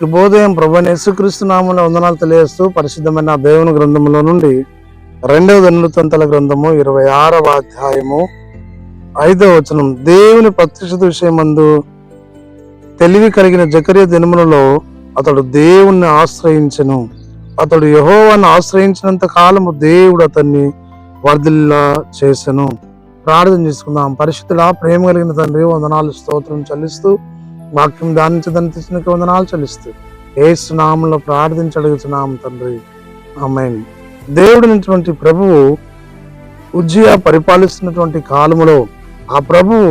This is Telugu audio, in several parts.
శుభోదయం. ప్రభువైన యేసుక్రీస్తు నామమున వందనాలు తెలియజేస్తూ పరిశుద్ధమైన దేవుని గ్రంథములో నుండి 2వ దినవృత్తాంతాల గ్రంథము 26వ అధ్యాయము 5వ వచనం. దేవుని ప్రత్యక్షత విషయమందు తెలివి కలిగిన జకర్యా దినములలో అతడు దేవుణ్ణి ఆశ్రయించెను. అతడు యెహోవాను ఆశ్రయించినంత కాలము దేవుడు అతన్ని వర్ధిల్లా చేసెను. ప్రార్థన చేసుకుందాం. పరిశుద్ధుడా, ప్రేమ కలిగిన తండ్రి, వందనాలు స్తోత్రం చెల్లిస్తూ వాక్యం ధ్యానించదని వందనాలు చెల్లిస్తూ యేసు నామములో ప్రార్థించి అడుగుతున్నాము తండ్రి, ఆమేన్. దేవుడినటువంటి ప్రభువు ఉజ్జియా పరిపాలిస్తున్నటువంటి కాలములో ఆ ప్రభువు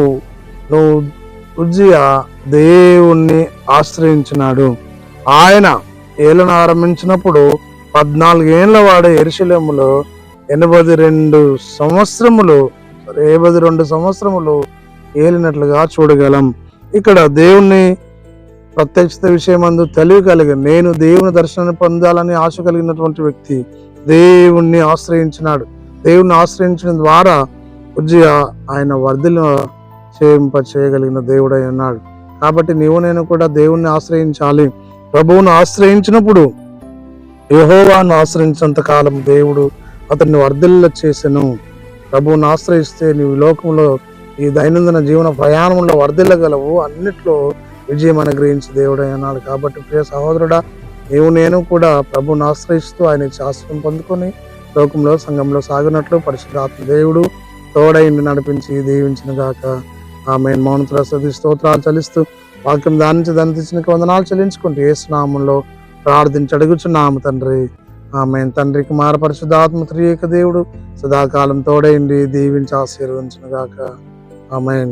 ఉజ్జియా దేవుణ్ణి ఆశ్రయించినాడు. ఆయన ఏలన ఆరంభించినప్పుడు 14 ఏళ్ల వాడు యెరూషలేములో 82 సంవత్సరములు ఏలినట్లుగా చూడగలం. ఇక్కడ దేవుణ్ణి ప్రత్యక్షత విషయమందు తెలివి కలిగి నేను దేవుని దర్శనాన్ని పొందాలని ఆశ కలిగినటువంటి వ్యక్తి దేవుణ్ణి ఆశ్రయించినాడు. దేవుణ్ణి ఆశ్రయించడం ద్వారా ఉజ్జియా ఆయన వర్ధిల్లు చేయగలిగిన దేవుడై ఉన్నాడు. కాబట్టి నీవు నేను కూడా దేవుణ్ణి ఆశ్రయించాలి. ప్రభువును ఆశ్రయించినప్పుడు, యెహోవాను ఆశ్రయించినంత కాలం దేవుడు అతన్ని వర్ధిల్ల చేసెను. ప్రభువును ఆశ్రయిస్తే నీవు లోకంలో ఈ దైనందిన జీవన ప్రయాణంలో వర్ధిల్లగలవు, అన్నిట్లో విజయం అనుగ్రహించి దేవుడై ఉన్నాడు. కాబట్టి ప్రియ సహోదరుడా, నీవు నేను కూడా ప్రభువును ఆశ్రయిస్తూ ఆయన శాస్త్రం పొందుకొని లోకంలో సంఘంలో సాగినట్లు పరిశుద్ధాత్మ దేవుడు తోడైండి నడిపించి దీవించిన గాక. ఆమేన్. మౌనతుల స్తుతి స్తోత్రాలు చెల్లిస్తూ వాక్యం దానించి వందనాలు చెల్లించుకుంటూ యేసు నామములో ప్రార్థించి అడుగుచున్నాము తండ్రి, ఆమేన్. తండ్రి, కుమార పరిశుద్ధాత్మ త్రియేక దేవుడు సదాకాలం తోడైండి దీవించి ఆశీర్వదించును గాక. ఆమేన్.